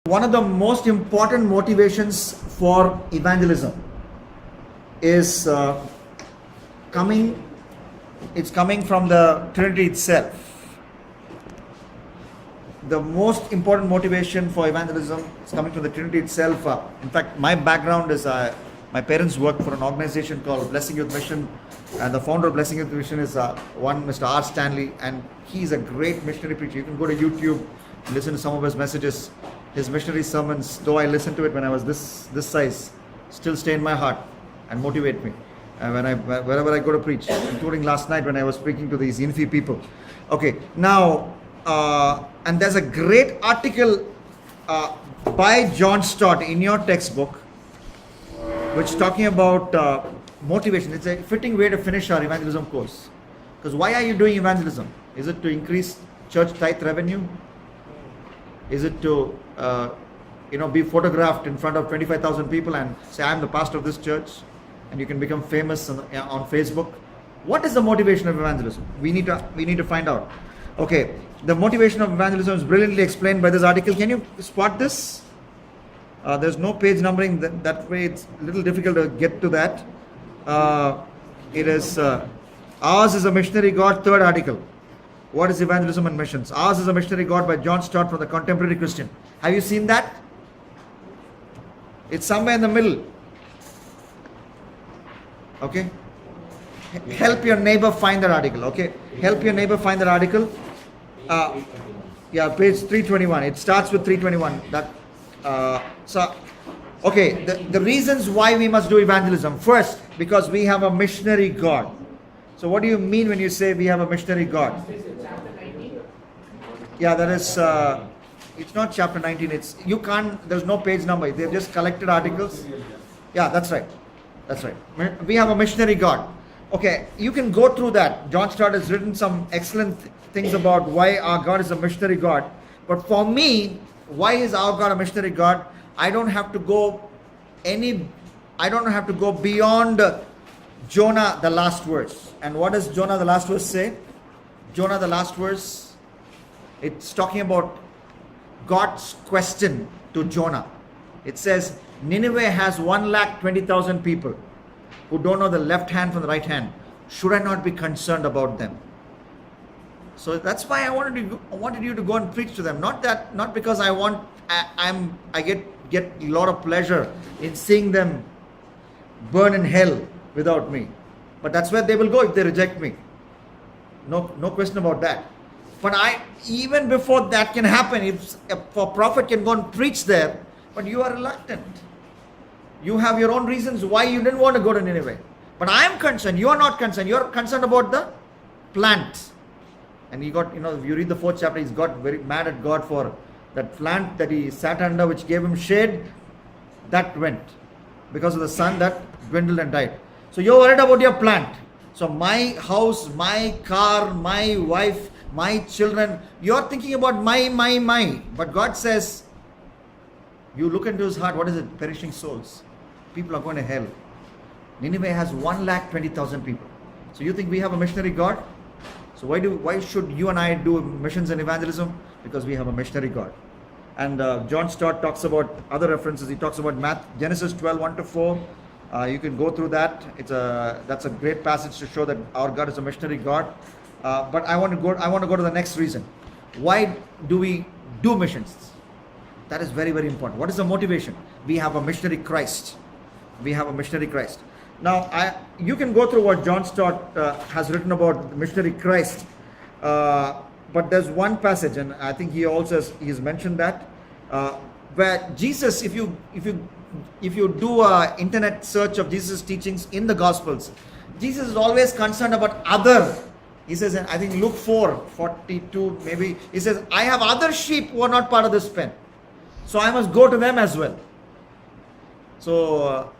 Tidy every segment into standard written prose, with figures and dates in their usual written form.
One of the most important motivations for evangelism is coming from the Trinity itself. The most important motivation for evangelism is coming from the Trinity itself. In fact, my background is my parents work for an organization called Blessing Youth Mission, and the founder of Blessing Youth Mission is one Mr. R. Stanley, and he's a great missionary preacher. You can go to YouTube, listen to some of his messages. His missionary sermons, though I listened to it when I was this size, still stay in my heart and motivate me wherever I go to preach, including last night when I was speaking to these Infi people. Okay, now, and there's a great article by John Stott in your textbook, which is talking about motivation. It's a fitting way to finish our evangelism course. Because why are you doing evangelism? Is it to increase church tithe revenue? Is it to be photographed in front of 25,000 people and say, I'm the pastor of this church, and you can become famous on Facebook? What is the motivation of evangelism? We need to find out. Okay, the motivation of evangelism is brilliantly explained by this article. Can you spot this? There's no page numbering, that way it's a little difficult to get to that. It is Ours is a Missionary God, third article. What is evangelism and missions? Ours is a Missionary God by John Stott from the Contemporary Christian. Have you seen that? It's somewhere in the middle. Okay? Help your neighbor find that article. Okay? Help your neighbor find that article. Page 321. It starts with 321. Okay, the reasons why we must do evangelism. First, because we have a missionary God. So what do you mean when you say we have a missionary God? Yeah, that is, it's not chapter 19. There's no page number. They've just collected articles. Yeah, that's right. We have a missionary God. Okay, you can go through that. John Stott has written some excellent things about why our God is a missionary God. But for me, why is our God a missionary God? I don't have to go beyond Jonah, the last verse. And what does Jonah, the last verse say? Jonah, the last verse, it's talking about God's question to Jonah. It says, Nineveh has 120,000 people who don't know the left hand from the right hand. Should I not be concerned about them? So that's why I wanted you to go and preach to them. Not because I get a lot of pleasure in seeing them burn in hell without me. But that's where they will go if they reject me. No question about that. But even before that can happen, if a prophet can go and preach there, but you are reluctant. You have your own reasons why you didn't want to go to Nineveh. But I am concerned. You are not concerned. You are concerned about the plant. And if you read the 4th chapter, he's got very mad at God for that plant that he sat under, which gave him shade. That went because of the sun that dwindled and died. So you're worried about your plant. So my house, my car, my wife, my children, you're thinking about my. But God says, you look into his heart, what is it? Perishing souls. People are going to hell. Nineveh has 120,000 people. So you think we have a missionary God? So why should you and I do missions and evangelism? Because we have a missionary God. And John Stott talks about other references. He talks about Genesis 12, 1-4. You can go through that. That's a great passage to show that our God is a missionary God. But I want to go to the next reason. Why do we do missions? That is very, very important. What is the motivation? We have a missionary Christ. Now, you can go through what John Stott has written about the missionary Christ. But there's one passage, and I think he's mentioned that, where Jesus, if you do an internet search of Jesus' teachings in the Gospels, Jesus is always concerned about other. He says, I think Luke 4:42 maybe, he says, I have other sheep who are not part of this pen. So I must go to them as well. So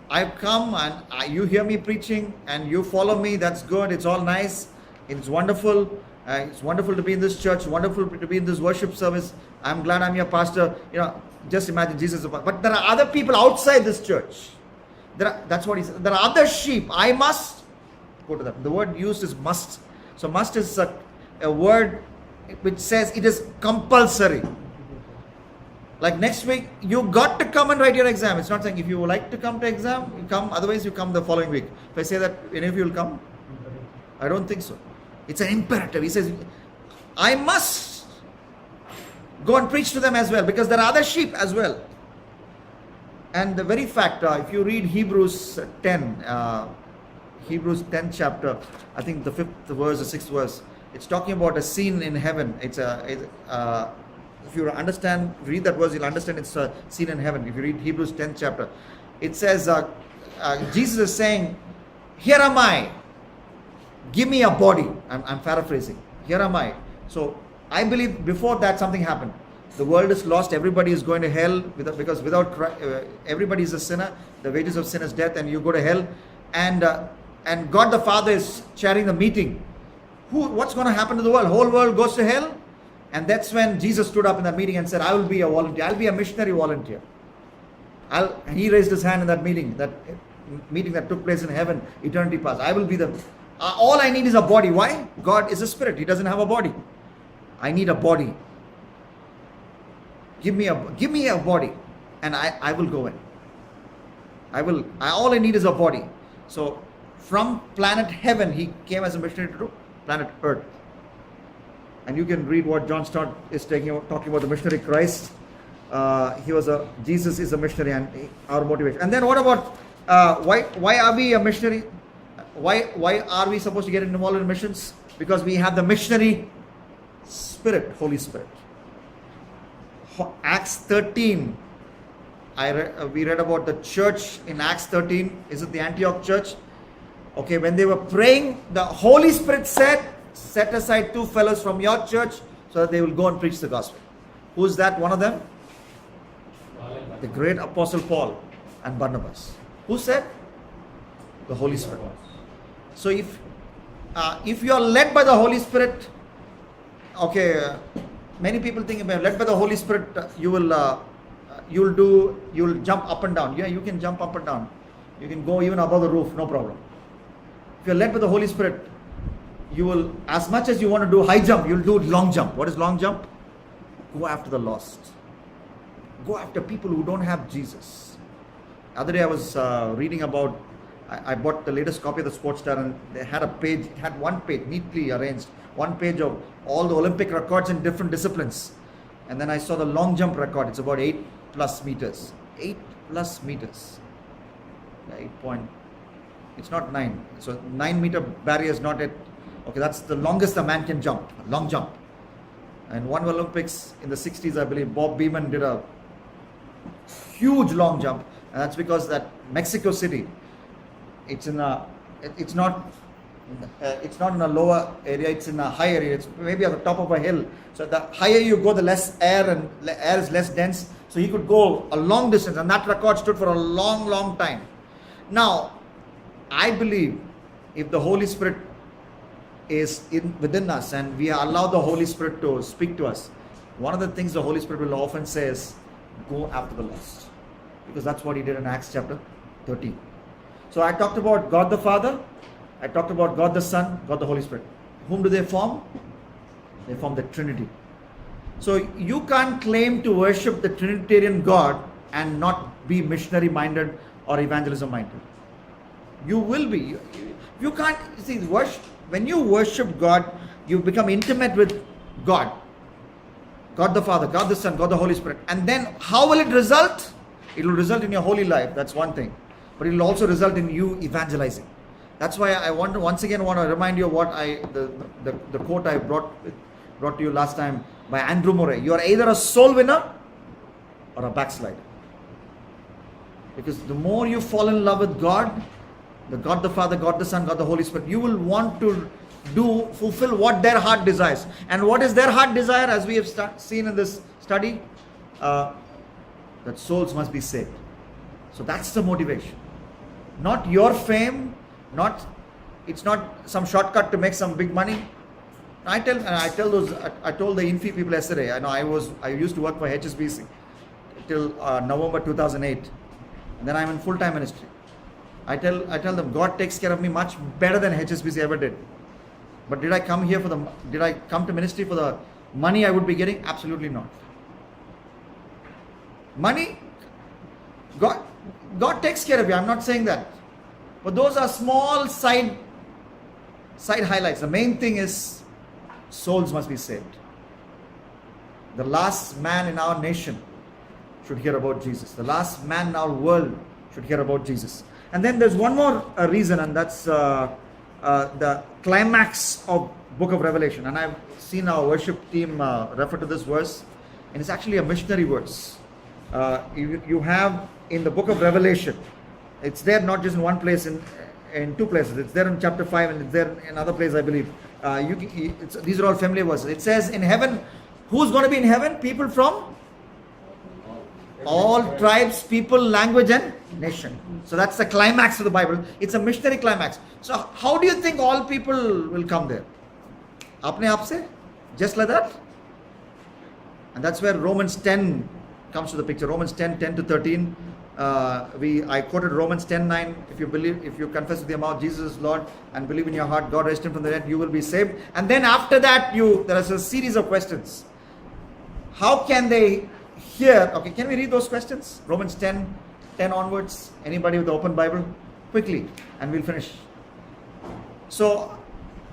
I've come and you hear me preaching and you follow me. That's good. It's all nice. It's wonderful. It's wonderful to be in this church. Wonderful to be in this worship service. I'm glad I'm your pastor. Just imagine Jesus. But there are other people outside this church. That's what he said. There are other sheep. I must go to them. The word used is must. So must is a word which says it is compulsory. Like next week, you got to come and write your exam. It's not saying if you like to come to exam, you come. Otherwise, you come the following week. If I say that any of you will come, I don't think so. It's an imperative. He says, I must go and preach to them as well, because there are other sheep as well. And the very fact, if you read Hebrews 10 chapter, I think the 5th verse, the 6th verse, it's talking about a scene in heaven. If you understand, read that verse, you'll understand it's a scene in heaven. If you read Hebrews 10th chapter, it says, Jesus is saying, here am I, give me a body. I'm paraphrasing. Here am I. So I believe before that something happened. The world is lost. Everybody is going to hell because without Christ, everybody is a sinner. The wages of sin is death, and you go to hell. And God the Father is chairing the meeting. What's going to happen to the world? Whole world goes to hell. And that's when Jesus stood up in that meeting and said, I will be a volunteer. I'll be a missionary volunteer. And he raised his hand in that meeting that took place in heaven, eternity past. I will be all I need is a body. Why? God is a spirit. He doesn't have a body. I need a body. Give me a body, and I will go in. All I need is a body. So from planet heaven, he came as a missionary to planet earth. And you can read what John Stott is talking about the missionary Christ. Jesus is a missionary, and our motivation. And then what about why are we a missionary? Why are we supposed to get involved in missions? Because we have the missionary spirit, Holy Spirit. Acts 13, we read about the church in Acts 13. Is it the Antioch church? Okay, when they were praying, the Holy Spirit said, set aside 2 fellows from your church so that they will go and preach the gospel. Who's that? One of them? The great apostle Paul and Barnabas. Who said? The Holy Spirit. So if you are led by the Holy Spirit, okay, many people think about led by the Holy Spirit, you'll jump up and down. Yeah, you can jump up and down. You can go even above the roof, no problem. If you're led by the Holy Spirit, you will, as much as you want to do high jump, you'll do long jump. What is long jump? Go after the lost. Go after people who don't have Jesus. The other day I was reading about, I bought the latest copy of the Sports Star, and they had a page, it had one page neatly arranged, one page of all the Olympic records in different disciplines. And then I saw the long jump record. It's about 8+ meters. 8+ meters. 8 it's not 9. So 9-meter barrier is not it. Okay, that's the longest a man can jump. Long jump. And one Olympics in the 60s, I believe, Bob Beamon did a huge long jump. And that's because that Mexico City, it's not in a lower area, it's in a high area. It's maybe at the top of a hill. So the higher you go, the less air, and air is less dense. So he could go a long distance, and that record stood for a long, long time. Now, I believe if the Holy Spirit is within us and we allow the Holy Spirit to speak to us, one of the things the Holy Spirit will often say is, go after the lost. Because that's what he did in Acts chapter 13. So I talked about God the Father, I talked about God the Son, God the Holy Spirit. Whom do they form? They form the Trinity. So you can't claim to worship the Trinitarian God and not be missionary minded or evangelism minded. You will be. You can't see worship. When you worship God, you become intimate with God. God the Father, God the Son, God the Holy Spirit. And then how will it result? It will result in your holy life. That's one thing. But it will also result in you evangelizing. That's why I once again want to remind you of what the quote I brought to you last time by Andrew Murray. You are either a soul winner or a backslider. Because the more you fall in love with God, the God the Father, God the Son, God the Holy Spirit, you will want to fulfill what their heart desires. And what is their heart desire, as we have seen in this study? That souls must be saved. So that's the motivation. Not your fame, it's not some shortcut to make some big money. I told the Infi people yesterday. I used to work for HSBC till November 2008, and then I'm in full-time ministry. I tell them God takes care of me much better than HSBC ever did. But did I come to ministry for the money I would be getting? Absolutely not. Money, God takes care of you. I'm not saying that. But those are small side highlights. The main thing is souls must be saved. The last man in our nation should hear about Jesus. The last man in our world should hear about Jesus. And then there's one more reason, and that's the climax of book of Revelation. And I've seen our worship team refer to this verse, and it's actually a missionary verse. You have in the book of Revelation, it's there not just in one place, in two places. It's there in chapter 5 and it's there in another place, I believe. These are all familiar verses. It says in heaven, who's going to be in heaven? People from all tribes, people, language and nation. So that's the climax of the Bible. It's a missionary climax. So how do you think all people will come there? Apne aap se? Just like that? And that's where Romans 10 comes to the picture. Romans 10 to 13. I quoted Romans 10:9. If you confess with your mouth Jesus is Lord and believe in your heart God raised him from the dead, you will be saved. And then after that, there is a series of questions. How can they hear? Okay, can we read those questions? Romans 10 onwards. Anybody with the open Bible? Quickly, and we'll finish. So,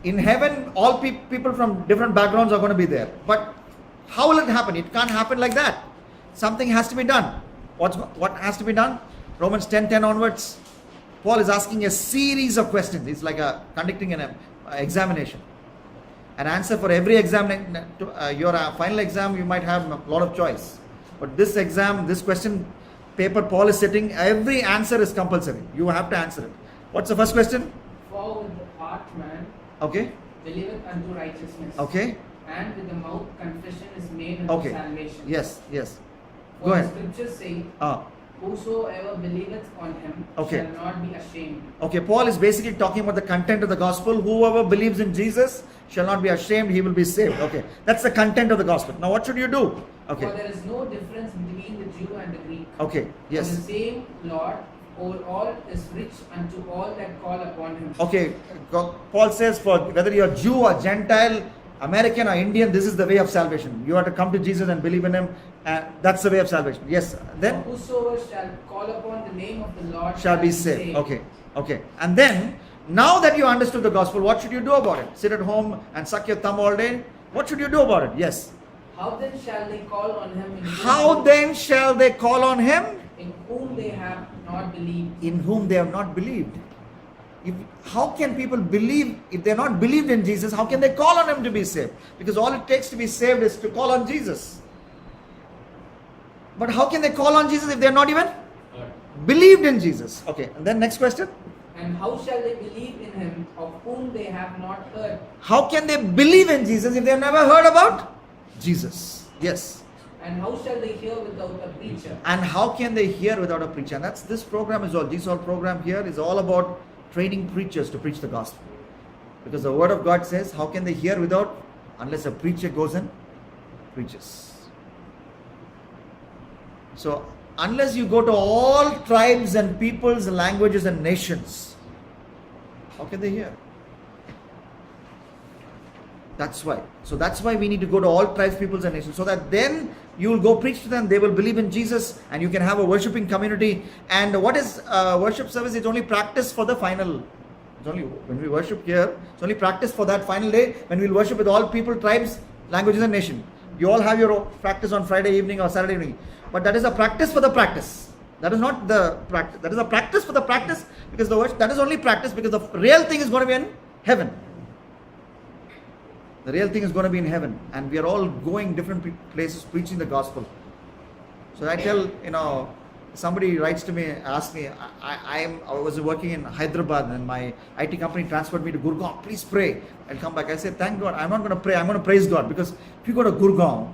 in heaven, all people from different backgrounds are going to be there. But how will it happen? It can't happen like that. Something has to be done. What has to be done? Romans 10 onwards. Paul is asking a series of questions. It's like conducting an examination. An answer for every exam. Your final exam, you might have a lot of choice. But this exam, this question paper Paul is setting, every answer is compulsory. You have to answer it. What's the first question? For with the heart man believeth unto righteousness. Okay. And with the mouth confession is made unto salvation. Yes. For Go the ahead. scriptures say, whosoever believeth on him shall not be ashamed. Okay, Paul is basically talking about the content of the gospel. Whoever believes in Jesus shall not be ashamed, he will be saved. Okay, that's the content of the gospel. Now what should you do? Okay. For there is no difference between the Jew and the Greek. Okay, yes. For the same Lord over all is rich unto all that call upon him. Okay, Paul says for whether you're Jew or Gentile, American or Indian, this is the way of salvation. You have to come to Jesus and believe in him, and that's the way of salvation. Yes, then? For whosoever shall call upon the name of the Lord shall be saved. Okay. And then, now that you understood the gospel, what should you do about it? Sit at home and suck your thumb all day? What should you do about it? Yes. How then shall they call on him? How then shall they call on him? In whom they have not believed. In whom they have not believed. How can people believe if they're not believed in Jesus? How can they call on him to be saved? Because all it takes to be saved is to call on Jesus. But how can they call on Jesus if they're not even believed in Jesus? Okay, and then next question. And how shall they believe in him of whom they have not heard? How can they believe in Jesus if they've never heard about Jesus? Yes. And how shall they hear without a preacher? And how can they hear without a preacher? And that's this program is all. This whole program here is all about training preachers to preach the gospel. Because the word of God says, how can they hear without, unless a preacher goes and preaches. So, unless you go to all tribes and peoples, languages and nations, how can they hear? That's why. So that's why we need to go to all tribes, peoples and nations, so that then you will go preach to them, they will believe in Jesus, and you can have a worshipping community. And what is worship service? It's only practice for the final. It's only when we worship here, it's only practice for that final day when we'll worship with all people, tribes, languages and nation. You all have your practice on Friday evening or Saturday evening. But that is a practice for the practice. That is not the practice. That is a practice for the practice, because the worship, that is only practice, because the real thing is going to be in heaven. The real thing is going to be in heaven, and we are all going different places preaching the gospel. So I tell, somebody writes to me, asks me, I was working in Hyderabad and my IT company transferred me to Gurgaon. Please pray and come back. I said, thank God. I'm not going to pray. I'm going to praise God, because if you go to Gurgaon,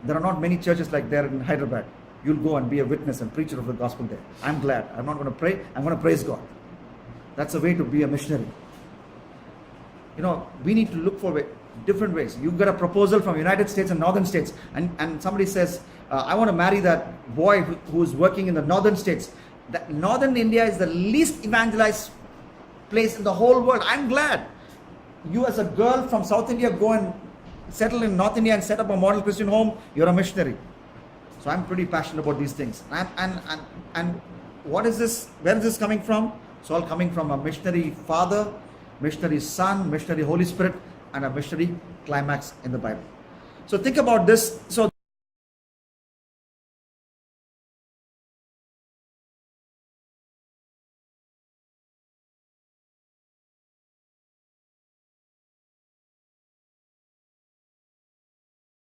there are not many churches like there in Hyderabad. You'll go and be a witness and preacher of the gospel there. I'm glad. I'm not going to pray. I'm going to praise God. That's a way to be a missionary. We need to look for different ways. You get a proposal from United States and Northern States, and somebody says, I want to marry that boy who is working in the Northern States. That Northern India is the least evangelized place in the whole world. I'm glad. You as a girl from South India go and settle in North India and set up a model Christian home. You're a missionary. So I'm pretty passionate about these things. And what is this? Where is this coming from? It's all coming from a missionary father, missionary son, missionary Holy Spirit, and a missionary climax in the Bible. So think about this. So